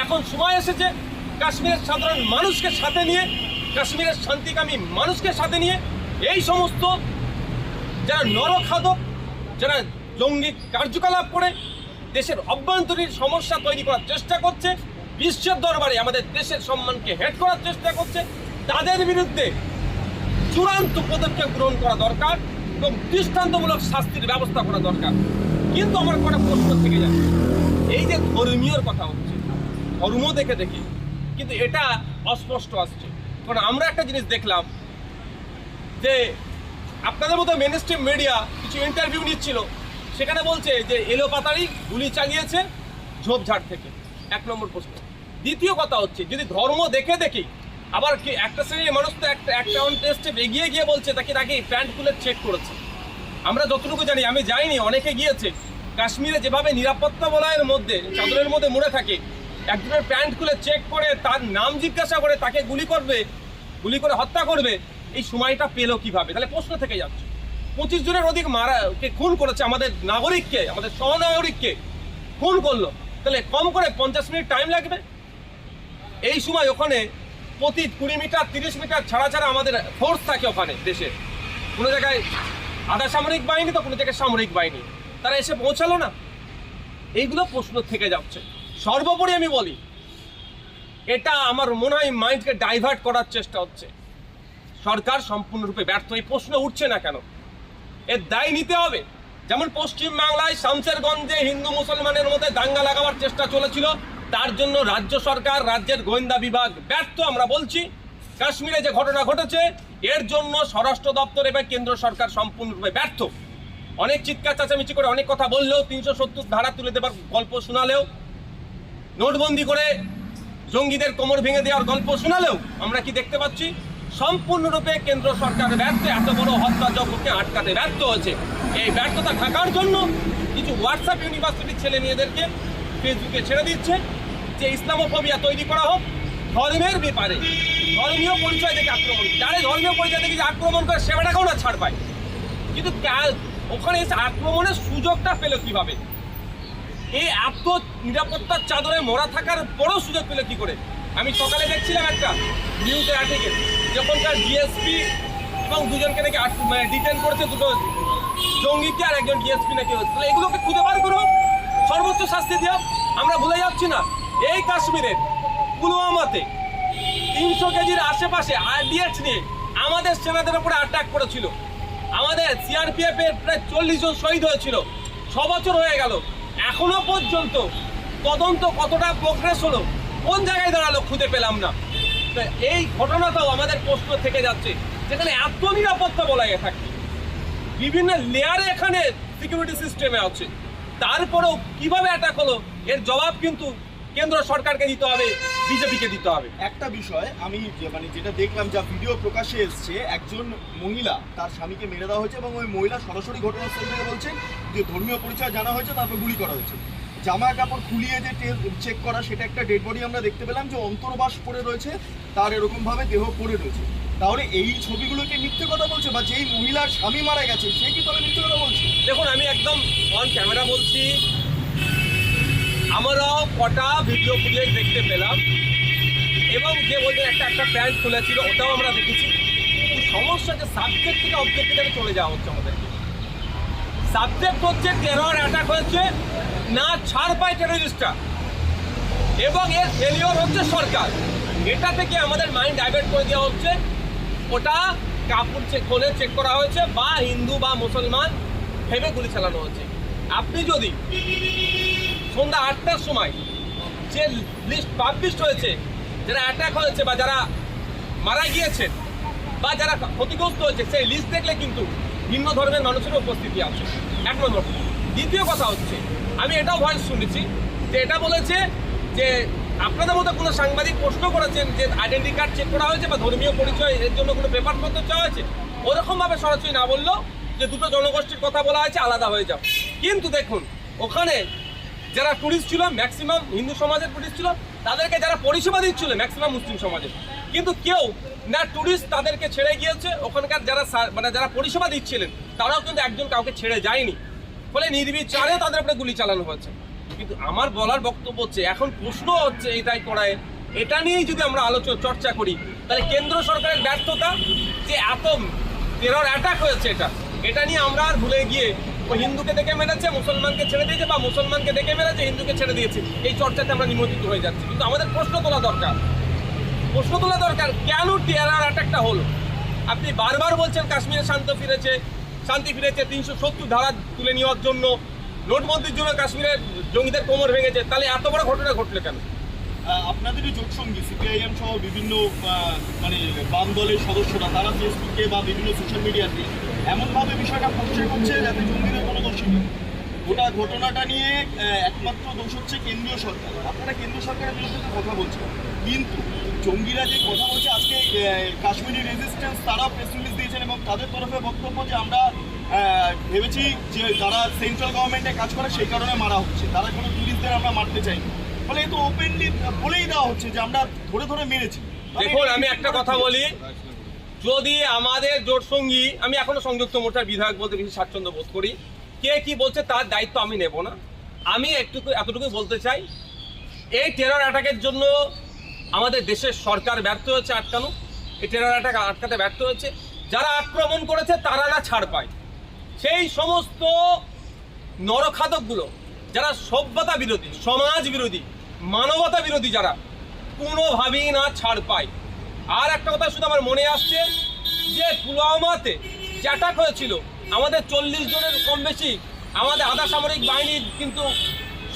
এখন সময় এসেছে কাশ্মীরের সাধারণ মানুষকে সাথে নিয়ে, কাশ্মীরের শান্তিকামী মানুষকে সাথে নিয়ে এই সমস্ত যারা নরখাদক, যারা জঙ্গি কার্যকলাপ করে দেশের অভ্যন্তরীণ সমস্যা তৈরি করার চেষ্টা করছে, বিশ্বের দরবারে আমাদের দেশের সম্মানকে হেট করার চেষ্টা করছে, তাদের বিরুদ্ধে চূড়ান্ত পদক্ষেপ গ্রহণ করা দরকার এবং দৃষ্টান্তমূলক শাস্তির ব্যবস্থা করা দরকার। কিন্তু আমার কটা প্রশ্ন থেকে যাচ্ছে, এই যে ধর্মীয়র কথা হচ্ছে, ধর্ম দেখে দেখি কিন্তু এটা অস্পষ্ট আসছে। কারণ আমরা একটা জিনিস দেখলাম যে আপনাদের মতো মেনস্ট্রিম মিডিয়া কিছু ইন্টারভিউ নিচ্ছিল, সেখানে বলছে যে এলোপাতাড়ি গুলি চালিয়েছে ঝোপঝাড় থেকে। এক নম্বর প্রশ্ন। দ্বিতীয় কথা হচ্ছে, যদি ধর্ম দেখে দেখি আবার কি একটা শ্রেণীর মানুষ তো একটা অন টেস্টে এগিয়ে গিয়ে বলছে তাকে প্যান্ট খুলে চেক করেছে। আমরা যতটুকু জানি, আমি যাইনি, অনেকে গিয়েছে, কাশ্মীরে যেভাবে নিরাপত্তা বলয়ের মধ্যে চাদরের মধ্যে মুড়ে থাকে, একজনের প্যান্ট খুলে চেক করে তার নাম জিজ্ঞাসা করে তাকে গুলি করে হত্যা করবে, এই সময়টা পেলো কিভাবে? তাহলে প্রশ্ন থেকে যাচ্ছে। 25 জনের অধিক খুন করেছে, আমাদের নাগরিককে, আমাদের সহনাগরিককে খুন করলো, তাহলে কম করে 50 মিনিট টাইম লাগবে। এই সময় ওখানে প্রতি 20 মিটার 30 মিটার ছাড়া আমাদের ফোর্স থাকে ওখানে দেশে, কোনো জায়গায় আধা সামরিক বাহিনী তো কোনো জায়গায় সামরিক বাহিনী, তারা এসে পৌঁছালো না। এইগুলো প্রশ্ন থেকে যাচ্ছে। সর্বোপরি আমি বলি, এটা আমার মনে হয় মাইন্ডকে ডাইভার্ট করার চেষ্টা হচ্ছে। সরকার সম্পূর্ণরূপে ব্যর্থ। এই প্রশ্ন উঠছে না কেন? এর দায় নিতে হবে। যেমন পশ্চিম বাংলায় শামসেরগঞ্জে হিন্দু মুসলমানের মধ্যে দাঙ্গা লাগাবার চেষ্টা চলেছিল, তার জন্য রাজ্য সরকার, রাজ্যের গোয়েন্দা বিভাগ ব্যর্থ। আমরা বলছি কাশ্মীরে যে ঘটনা ঘটেছে এর জন্য স্বরাষ্ট্র দপ্তর এবং কেন্দ্র সরকার সম্পূর্ণরূপে ব্যর্থ। অনেক চিৎকার চেঁচামেচি করে অনেক কথা বললেও, 370 ধারা তুলে দেবার গল্প শোনালেও, নোটবন্দি করে জঙ্গিদের কোমর ভেঙে দেওয়ার গল্প শোনালেও, আমরা কি দেখতে পাচ্ছি? সম্পূর্ণরূপে কেন্দ্র সরকার ব্যর্থ। এত বড় হত্যাযজ্ঞকে আটকাতে ব্যর্থ হয়েছে। এই ব্যর্থতা ঢাকার জন্য কিছু হোয়াটসঅ্যাপ ইউনিভার্সিটির ছেলে মেয়েদেরকে ফেসবুকে ছেড়ে দিচ্ছে যে ইসলামোফোবিয়া তৈরি করা হোক, ধর্মের ব্যাপারে ধর্মীয় পরিচয় থেকে আক্রমণ। যারা ধর্মীয় পরিচয় থেকে যে আক্রমণ করে সেবাটাকেও না ছাড় পায়, কিন্তু ওখানে এসে আক্রমণের সুযোগটা পেল কিভাবে? এই এত নিরাপত্তার চাদরে মোড়া থাকার পরও সুযোগ পেল কি করে? আমি সকালে দেখছিলাম একটা নিউজের আর্টিকেল, যখনকার ডিএসপি এবং দুজনকে নাকি ডিটেন করেছে, দুটো জঙ্গিকে আর একজন ডিএসপি নাকি হচ্ছে। এগুলোকে খুঁজে বার করো, সর্বোচ্চ শাস্তি দিও। আমরা ভুলে যাচ্ছি না, এই কাশ্মীরের পুলওয়ামাতে 300 কেজির আশেপাশে আরডিএক্স নিয়ে আমাদের সেনাদের উপরে অ্যাটাক করেছিল। আমাদের সিআরপিএফ এর প্রায় 40 জন শহীদ হয়েছিল। 6 বছর হয়ে গেল, এখনো পর্যন্ত তদন্ত কতটা প্রোগ্রেস হলো, কোন জায়গায় দাঁড়ালো খুঁজে পেলাম না। এই ঘটনাটাও আমাদের প্রশ্ন থেকে যাচ্ছে, যেখানে এত নিরাপত্তা বলাই থাকে, বিভিন্ন লেয়ারে এখানে সিকিউরিটি সিস্টেমে আছে, তারপরেও কিভাবে অ্যাটাক হলো এর জবাব কিন্তু কেন্দ্র সরকারকে দিতে হবে, বিজেপিকে দিতে হবে। একটা বিষয় আমি যেটা দেখলাম, যা ভিডিও প্রকাশে এসছে, একজন মহিলা তার স্বামীকে মেরে দেওয়া হয়েছে এবং ওই মহিলা সরাসরি ঘটনাস্থল থেকে বলছেন যে ধর্মীয় পরিচয় জানা হয়েছে, তারপর গুলি করা হয়েছে। জামা কাপড় খুলিয়ে যে চেক করা, সেটা একটা ডেড বডি আমরা দেখতে পেলাম, যে অন্তর্বাস পড়ে রয়েছে, তার এরকমভাবে দেহ পড়ে রয়েছে। তাহলে এই ছবিগুলোকে মিথ্যে কথা বলছে, বা যেই মহিলার স্বামী মারা গেছে সে কি তবে মিথ্যে কথা বলছে? দেখুন, আমি একদম অন ক্যামেরা বলছি, আমরাও কটা ভিডিও ফুটেজ দেখতে পেলাম এবং যে বলছেন একটা প্যান্ট খুলেছিল ওটাও আমরা দেখেছি। সমস্যা যে সাবজেক্ট থেকে অবজেক্টে চলে যাওয়া হচ্ছে আমাদেরকে। সাবজেক্ট হচ্ছে টেরর অ্যাটাক হয়েছে, না ছাড় পায় টেররিস্টরা, এবং এর ফেলিওর হচ্ছে সরকার। এটা থেকে আমাদের মাইন্ড ডাইভার্ট করে দেওয়া হচ্ছে, ওটা কাপড় খোলে চেক করা হয়েছে বা হিন্দু বা মুসলমান ভেবে গুলি চালানো হয়েছে। আপনি যদি সন্ধ্যা 8টার সময় যে লিস্ট পাবলিশ হয়েছে, যারা অ্যাটাক হয়েছে বা যারা মারা গিয়েছেন বা যারা ক্ষতিগ্রস্ত হয়েছে, সেই লিস্ট দেখলে কিন্তু ভিন্ন ধর্মের মানুষের উপস্থিতি আছে। এক নম্বর। দ্বিতীয় কথা হচ্ছে, আমি এটাও ভয়েস শুনেছি যে এটা বলেছে যে আপনাদের মধ্যে কোনো সাংবাদিক প্রশ্ন করেছেন যে আইডেন্টি কার্ড চেক করা হয়েছে বা ধর্মীয় পরিচয় এর জন্য কোনো পেপারপত্র চাওয়া হয়েছে। ওরকমভাবে সরাসরি না বললেও যে দুটো জনগোষ্ঠীর কথা বলা হয়েছে, আলাদা হয়ে যাও। কিন্তু দেখুন, ওখানে যারা টুরিস্ট ছিল ম্যাক্সিমাম হিন্দু সমাজের টুরিস্ট ছিল, তাদেরকে যারা পরিষেবা দিচ্ছিল ম্যাক্সিমাম মুসলিম সমাজের, কিন্তু কেউ না টুরিস্ট তাদেরকে ছেড়ে গিয়েছে। ওখানকার যারা পরিষেবা দিচ্ছিলেন তারাও কিন্তু একজন কাউকে ছেড়ে যায়নি, ফলে নির্বিচারে তাদের উপরে গুলি চালানো হয়েছে। কিন্তু আমার বলার বক্তব্য হচ্ছে এখন প্রশ্ন হচ্ছে এটাই করায়, এটা নিয়েই যদি আমরা চর্চা করি তাহলে কেন্দ্র সরকারের ব্যর্থতা যে এত টেরর অ্যাটাক হয়েছে এটা নিয়ে আমরা আর ভুলে গিয়ে ও হিন্দুকে দেখে মেরেছে মুসলমানকে ছেড়ে দিয়েছে বা মুসলমানকে দেখে মেরেছে হিন্দুকে ছেড়ে দিয়েছে, এই চর্চাতে আমরা নিমজ্জিত হয়ে যাচ্ছি। কিন্তু আমাদের প্রশ্ন তোলা দরকার কেন টেরর অ্যাটাকটা হলো? আপনি বারবার বলছেন কাশ্মীরে শান্তি ফিরেছে 370 ধারা তুলে নেওয়ার জন্য, নোটবন্দির জন্য কাশ্মীরে জঙ্গিদের কোমর ভেঙেছে, তাহলে এত বড় ঘটনা ঘটলো কেন? আপনাদেরই জোটসঙ্গী সিপিআইএম সহ বিভিন্ন মানে বাম দলের সদস্যরা তারা ফেসবুকে বা বিভিন্ন সোশ্যাল মিডিয়াতে এমনভাবে বিষয়টা প্রচার করছে যাতে জঙ্গিদের কোনো দোষী নেই। গোটা ঘটনাটা নিয়ে একমাত্র দোষ হচ্ছে কেন্দ্রীয় সরকার। আপনারা কেন্দ্র সরকারের বিরুদ্ধে তো কথা বলছেন, কিন্তু জঙ্গিরা যে কথা বলছে আজকে কাশ্মীরি রেজিস্ট্যান্স তারা প্রেস রিলিজ দিয়েছেন এবং তাদের তরফে বক্তব্য যে আমরা ভেবেছি যে যারা সেন্ট্রাল গভর্নমেন্টে কাজ করে সেই কারণে মারা হচ্ছে, তারা কোনো টুরিস্টদের আমরা মারতে চাই। ফলে এই তো ওপেনলি বলেই দেওয়া হচ্ছে যে আমরা ধরে ধরে মেরেছি। দেখুন আমি একটা কথা বলি, যদি আমাদের জোট সঙ্গী, আমি এখনো সংযুক্ত মোর্চার বিধায়ক বলতে বেশি স্বাচ্ছন্দ্য বোধ করি, কে কি বলছে তার দায়িত্ব আমি নেব না। আমি এতটুকু বলতে চাই, এই টেরর অ্যাটাকের জন্য আমাদের দেশের সরকার ব্যর্থ হয়েছে আটকানো, এই টেরর অ্যাটাক আটকাতে ব্যর্থ হয়েছে। যারা আক্রমণ করেছে তারা না ছাড় পায়, সেই সমস্ত নরখাদকগুলো যারা সভ্যতা বিরোধী, সমাজ বিরোধী, মানবতা বিরোধী, যারা কোনোভাবেই না ছাড় পায়। আর একটা কথা শুধু আমার মনে আসছে যে পুলওয়ামাতে যে অ্যাটাক হয়েছিল, আমাদের 40 জনের কম বেশি আমাদের আধা সামরিক বাহিনীর কিন্তু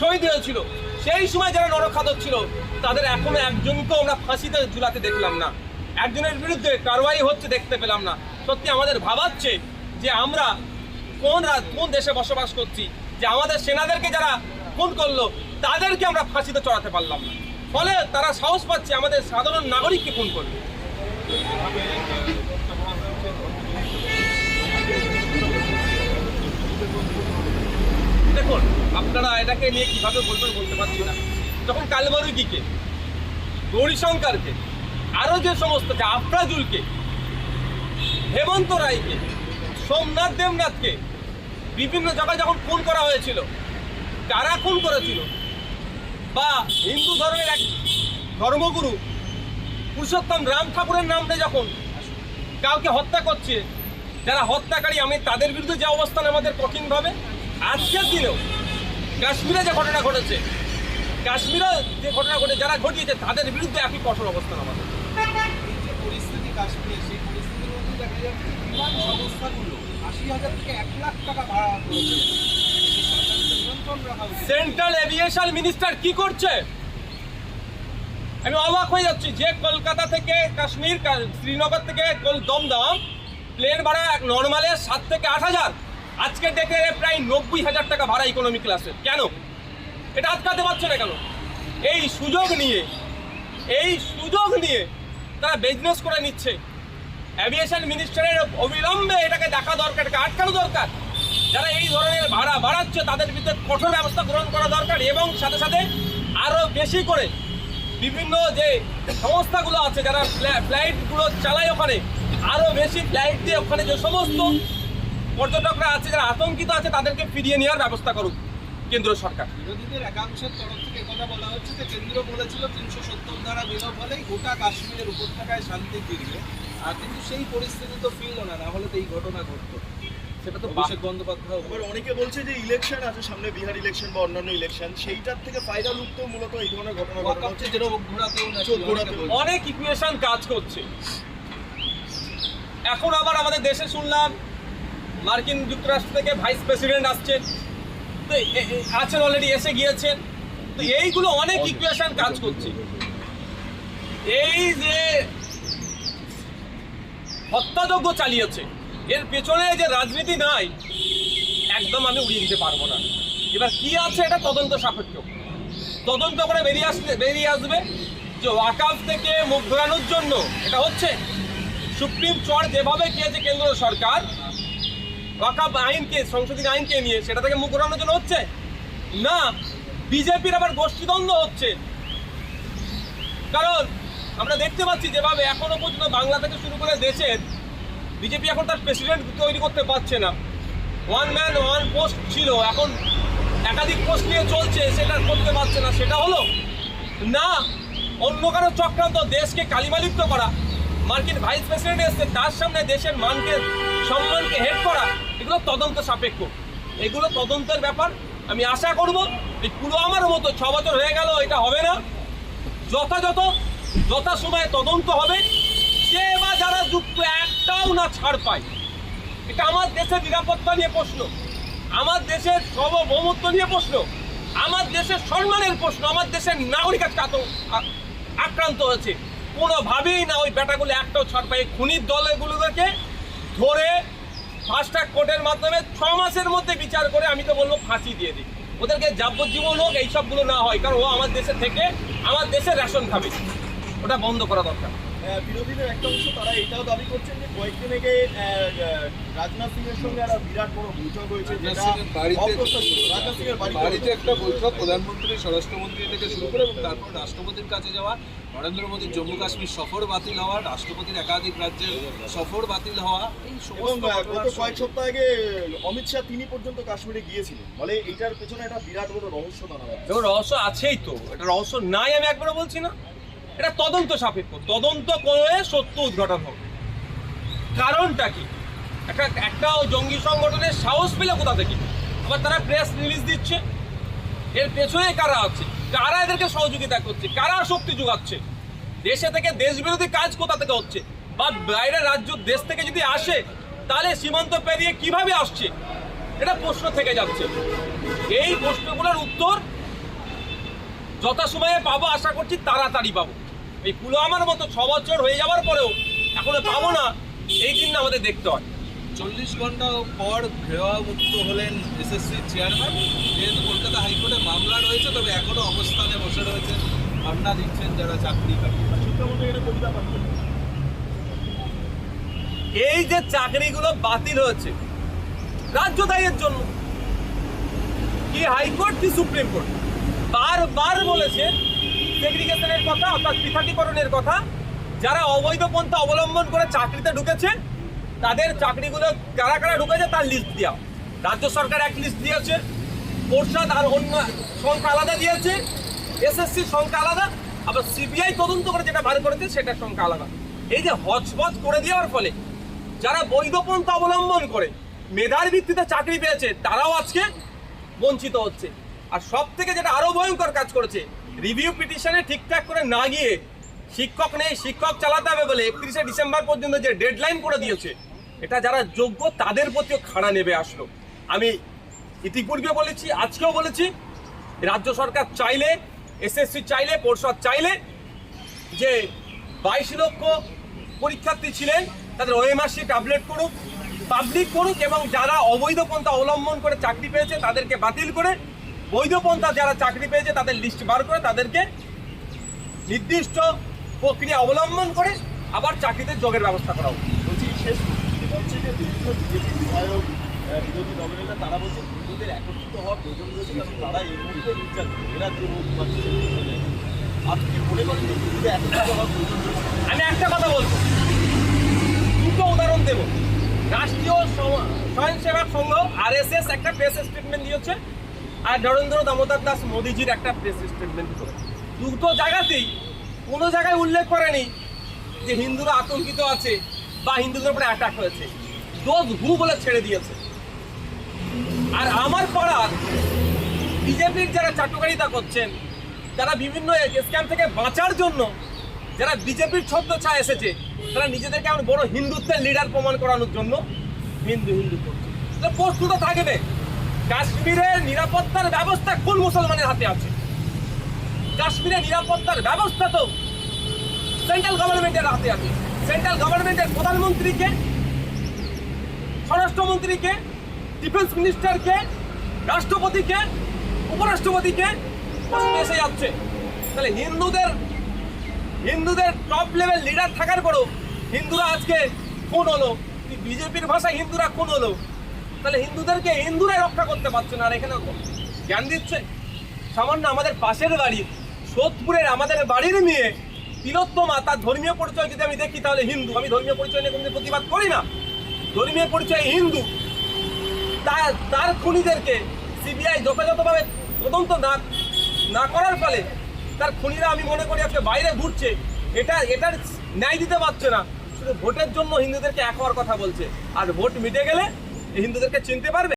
শহীদ হয়েছিল। সেই সময় যারা নরখাদক ছিল তাদের এখনো একজনকেও আমরা ফাঁসিতে ঝুলাতে দেখলাম না, একজনের বিরুদ্ধে কারওয়াই হচ্ছে দেখতে পেলাম না। সত্যি আমাদের ভাবাচ্ছে যে আমরা কোন দেশে বসবাস করছি, যে আমাদের সেনাদেরকে যারা খুন করলো তাদেরকে আমরা ফাঁসিতে চড়াতে পারলাম না, ফলে তারা সাহস পাচ্ছে আমাদের সাধারণ নাগরিককে খুন করবে। দেখুন আপনারা এটাকে নিয়ে কিভাবে বলবেন বলতে পারছি না। যখন কালবৈরগীকে, গৌরীশঙ্করকে, আরো যে সমস্ত আফরাজুলকে, হেমন্ত রায়কে, সোমনাথ দেবনাথকে বিভিন্ন জায়গায় যখন খুন করা হয়েছিল, কারা খুন করেছিল? বা হিন্দু ধর্মের এক ধর্মগুরু পুরুষোত্তম রাম ঠাকুরের নামে যখন কাউকে হত্যা করছে, যারা হত্যাকারী, আমি তাদের বিরুদ্ধে যে অবস্থান আমাদের কঠিনভাবে। আজকের দিনেও কাশ্মীরে যে ঘটনা ঘটেছে, যারা ঘটিয়েছে তাদের বিরুদ্ধে একই কঠোর অবস্থান আমাদের। পরিস্থিতি কাশ্মীরে, সেই পরিস্থিতির মধ্যে দেখা যাচ্ছে বিমান সংস্থাগুলো 80,000 থেকে 1 লাখ টাকা ভাড়া করেছে, নিয়ন্ত্রণ রাখা উচিত। সেন্ট্রাল এভিয়েশন মিনিস্টার কি করছে আমি অবাক হয়ে যাচ্ছি। যে কলকাতা থেকে কাশ্মীর, শ্রীনগর থেকে দমদম প্লেন ভাড়া নর্মালে 7 থেকে 8,000, আজকে দেখে প্রায় 90,000 টাকা ভাড়া ইকোনমি ক্লাসে। কেন এটা আটকাতে পারছে না কেন? এই সুযোগ নিয়ে তারা বিজনেস করে নিচ্ছে। এভিয়েশন মিনিস্টারের অবিলম্বে এটাকে দেখা দরকার, এটাকে আটকানো দরকার। যারা এই ধরনের ভাড়া বাড়াচ্ছে তাদের বিরুদ্ধে কঠোর ব্যবস্থা গ্রহণ করা দরকার, এবং সাথে সাথে আরও বেশি করে বিভিন্ন যে সংস্থাগুলো আছে যারা ফ্লাইটগুলো চালায়, ওখানে আরও বেশি ফ্লাইট দিয়ে ওখানে যে সমস্ত পর্যটকরা আছে যারা আতঙ্কিত আছে তাদেরকে ফিরিয়ে নেওয়ার ব্যবস্থা করুক কেন্দ্র সরকার। বিরোধীদের একাংশের তরফ থেকে কথা বলা হচ্ছে যে কেন্দ্র বলেছিল 370 ধারা বিলোপ হলেই গোটা কাশ্মীরের উপত্যকায় শান্তি ফিরবে, আর কিন্তু সেই পরিস্থিতি তো ফিরল না, না হলে তো এই ঘটনা ঘটতো। সেটা তো অভিষেক বন্দ্যোপাধ্যায়। আবার অনেকে বলছে যে ইলেকশন আছে সামনে, বিহার ইলেকশন বা অন্যান্য ইলেকশন, সেইটার থেকে ফায়দা লুটতেও মূলত এই ধরনের ঘটনা ঘটছে। অনেক ইকুয়েশন কাজ করছে। এখন আবার আমাদের দেশে শুনলাম মার্কিন যুক্তরাষ্ট্র থেকে ভাইস প্রেসিডেন্ট আসছে, তো আছেন, অলরেডি এসে গিয়েছেন। তো এইগুলো অনেক ইকুয়েশন কাজ করছে। এই যে হত্যাযজ্ঞ চালিয়েছে, এর পেছনে যে রাজনীতি নাই, একদম আমি উড়িয়ে দিতে পারবো না। এবার কি আছে এটা তদন্ত সাপেক্ষ, তদন্ত করে বেরিয়ে আসবে যে ওয়াকাফ থেকে মুখ ঘোরানোর জন্য এটা হচ্ছে। সুপ্রিম কোর্ট যেভাবে গিয়েছে কেন্দ্র সরকার ওয়াকাফ আইনকে, সংশোধিত আইনকে নিয়ে, সেটা থেকে মুখ ঘোরানোর জন্য হচ্ছে না, বিজেপির আবার গোষ্ঠীদ্বন্দ্ব হচ্ছে। কারণ আমরা দেখতে পাচ্ছি যেভাবে এখনো পর্যন্ত বাংলা থেকে শুরু করে দেশের বিজেপি এখন তার প্রেসিডেন্ট তৈরি করতে পারছে না। ওয়ান ম্যান ওয়ান পোস্ট ছিল, এখন একাধিক পোস্ট নিয়ে চলছে, সেটা করতে পারছে না, সেটা হলো না অন্য কারো চক্রান্ত দেশকে কালিমালিপ্ত করা, মার্কিন ভাইস প্রেসিডেন্ট এসছে তার সামনে দেশের মানকে সম্মানকে হেড করা, এগুলো তদন্ত সাপেক্ষ, এগুলো তদন্তের ব্যাপার। আমি আশা করব এই পুলওয়ামার মতো 6 বছর হয়ে গেল, এটা হবে না, যথাসময়ে তদন্ত হবে, যে বা যারা যুক্ত একটাও না ছাড় পায়। এটা আমার দেশের নিরাপত্তা নিয়ে প্রশ্ন, আমার দেশের সার্বভৌমত্ব নিয়ে প্রশ্ন, আমার দেশের সম্মানের প্রশ্ন, আমার দেশের নাগরিক আজকে আক্রান্ত হয়েছে। কোনোভাবেই না ওই বেটাগুলো একটাও ছাড় পায়। খুনির দলগুলোকে ধরে ফাস্ট ট্র্যাক কোর্টের মাধ্যমে 6 মাসের মধ্যে বিচার করে আমি তো বলবো ফাঁসি দিয়ে দিই, ওদেরকে যাবজ্জীবন হোক, এইসবগুলো না হয়, কারণ ও আমার দেশে থেকে আমার দেশের রেশন খাবে, ওটা বন্ধ করা দরকার। বিরোধীদের একটা অংশ তারা এটাও দাবি করছেন যে কয়েকদিন আগে রাজনাথ সিং এর সঙ্গে একটা বিরাট বড় বৈঠক হয়েছে, যেটা অপ্রত্যাশিত। রাজনাথ সিং এর বাড়িতে একটা বৈঠক, প্রধানমন্ত্রী স্বরাষ্ট্রমন্ত্রী থেকে শুরু করে এবং তারপর রাষ্ট্রপতির কাছে যাওয়া, নরেন্দ্র মোদীর জম্মু কাশ্মীর সফর বাতিল হওয়া, রাষ্ট্রপতির একাধিক রাজ্যের সফর বাতিল হওয়া, এই এবং সমস্ত গত কয়েক সপ্তাহ আগে অমিত শাহ তিনি পর্যন্ত কাশ্মীরে গিয়েছিলেন, বলে এটার পেছনে একটা বিরাট বড় রহস্য দাঁড়া যাচ্ছে। দেখো রহস্য আছেই তো, এটা রহস্য নাই আমি একবারও বলছি না, এটা তদন্ত সাপেক্ষ, তদন্ত করে সত্য উদ্ঘাটন হবে। কারণটা কি? একটা জঙ্গি সংগঠনের সাহস পেলে কোথা থেকে? আবার তারা প্রেস রিলিজ দিচ্ছে, এর পেছনে কারা আছে, কারা এদেরকে সহযোগিতা করছে, কারা শক্তি যোগাচ্ছে, দেশে থেকে দেশ বিরোধী কাজ কোথা থেকে হচ্ছে, বা বাইরের রাজ্য দেশ থেকে যদি আসে তাহলে সীমান্ত পেরিয়ে কিভাবে আসছে, এটা প্রশ্ন থেকে যাচ্ছে। এই প্রশ্নগুলোর উত্তর যথাসময়ে পাবো, আশা করছি তাড়াতাড়ি পাবো। এই পুলওয়ামার মতো 6 বছর হয়ে যাওয়ার পরেও এখনো পাবো না, এই দিন আমাদের দেখতে হয়। 40 ঘন্টা পর ঘেরাও মুক্ত হলেন এসএসসি চেয়ারম্যান। যেহেতু কলকাতা হাইকোর্টে মামলা রয়েছে, তবে এখনো অবস্থানে বসে রয়েছেন, ধর্ণা দিচ্ছেন যারা চাকরিকারী। শিক্ষামন্ত্রী এটা কবিতা পাঠ করবেন। এই যে চাকরিগুলো বাতিল হয়েছে রাজ্য দায়ের জন্য, কি হাইকোর্ট কি সুপ্রিম কোর্ট বারবার বলেছে সেগ্রিগেশনের কথা, অর্থাৎ পৃথকীকরণের কথা। যারা অবৈধ পন্থা অবলম্বন করে চাকরিতে ঢুকেছে তাদের চাকরিগুলো কারা কারা ঢুকেছে তার লিস্ট দেওয়া। রাজ্য সরকার এক লিস্ট দিয়েছে, পর্ষদ আর অন্য সংখ্যা আলাদা দিয়েছে, এসএসসির সংখ্যা আলাদা, আবার সিবিআই তদন্ত করে যেটা বার করেছে সেটার সংখ্যা আলাদা। এই যে হজপজ করে দেওয়ার ফলে যারা বৈধ পন্থা অবলম্বন করে মেধার ভিত্তিতে চাকরি পেয়েছে তারাও আজকে বঞ্চিত হচ্ছে। আর সব থেকে যেটা আরো ভয়ঙ্কর কাজ করেছে, রিভিউ পিটিশনে ঠিকঠাক করে না গিয়ে শিক্ষক নেই, শিক্ষক চালাতে হবে বলে 31শে ডিসেম্বর পর্যন্ত যে ডেডলাইন করে দিয়েছে, এটা যারা যোগ্য তাদের প্রতিও খাড়া নেবে আসলো। আমি ইতিপূর্বে বলেছি, আজকেও বলেছি, রাজ্য সরকার চাইলে, এসএসসি চাইলে, পর্ষদ চাইলে যে 22 লক্ষ পরীক্ষার্থী ছিলেন তাদের ওএমআর শিট আপডেট করুক, পাবলিক করুক, এবং যারা অবৈধ পন্থা অবলম্বন করে চাকরি পেয়েছে তাদেরকে বাতিল করে বৈধ পন্থা যারা চাকরি পেয়েছে তাদের লিস্ট বার করে তাদেরকে নির্দিষ্ট প্রক্রিয়া অবলম্বন করে আবার চাকরিতে যোগের ব্যবস্থা করা হোক। বলছি শেষ যেটা হচ্ছে যে বিভিন্ন বিজেপি বিধায়ক, বিরোধী দলনেতা তারা বলছে হিন্দুদের একত্রিত হওয়ার প্রয়োজন রয়েছে, কারণ তারা এই মুহূর্তে জেলাতে হোক বা আপনি কি মনে করেন যে হিন্দুদের একত্রিত হওয়ার প্রয়োজন রয়েছে? আমি একটা কথা বলবো, দুটো উদাহরণ দেব। রাষ্ট্রীয় স্বয়ংসেবক সংঘ আরএসএস একটা প্রেস স্টেটমেন্ট দিয়েছে, আর নরেন্দ্র দামোদর দাস মোদিজির একটা প্রেস স্টেটমেন্ট করে। দুটো জায়গাতেই কোনো জায়গায় উল্লেখ করেনি যে হিন্দুরা আতঙ্কিত আছে বা হিন্দুদের উপরে অ্যাটাক হয়েছে, দোষ হু বলে ছেড়ে দিয়েছে। আর আমার পাড়ার বিজেপির যারা চাটুকারিতা করছেন, যারা বিভিন্ন স্ক্যাম থেকে বাঁচার জন্য যারা বিজেপির ছত্রছায়া এসেছে, তারা নিজেদেরকে এমন বড় হিন্দুত্বের লিডার প্রমাণ করানোর জন্য হিন্দু করছে। প্রশ্নটা থাকবে, কাশ্মীরের নিরাপত্তার ব্যবস্থা কোন মুসলমানের হাতে আছে? কাশ্মীরের নিরাপত্তার ব্যবস্থা তো সেন্ট্রাল গভর্নমেন্টের হাতে আছে। সেন্ট্রাল গভর্নমেন্টের প্রধানমন্ত্রীকে, স্বরাষ্ট্রমন্ত্রীকে, ডিফেন্স মিনিস্টারকে, রাষ্ট্রপতিকে, উপরাষ্ট্রপতিকে এসে যাচ্ছে। তাহলে হিন্দুদের টপ লেভেল লিডার থাকার পরও হিন্দুরা আজকে খুন হলো, বিজেপির ভাষায় হিন্দুরা খুন হলো, তাহলে হিন্দুরাই রক্ষা করতে পারছে না। আর এখানে জ্ঞান দিচ্ছে সামান্য আমাদের পাশের বাড়ি সোদপুরের আমাদের বাড়ির মেয়ে তিলোত্তমা, তার ধর্মীয় পরিচয় যদি আমি দেখি তাহলে হিন্দু। আমি ধর্মীয় পরিচয় নিয়ে কোনোদিন প্রতিবাদ করি না, ধর্মীয় পরিচয় হিন্দু। তার খুনিদেরকে সিবিআই যথাযথভাবে তদন্ত না করার ফলে তার খুনিরা আমি মনে করি আজকে বাইরে ঘুরছে, এটার ন্যায় দিতে পারছে না, শুধু ভোটের জন্য হিন্দুদেরকে এক হওয়ার কথা বলছে। আর ভোট মিটে গেলে হিন্দুদেরকে চিনতে পারবে।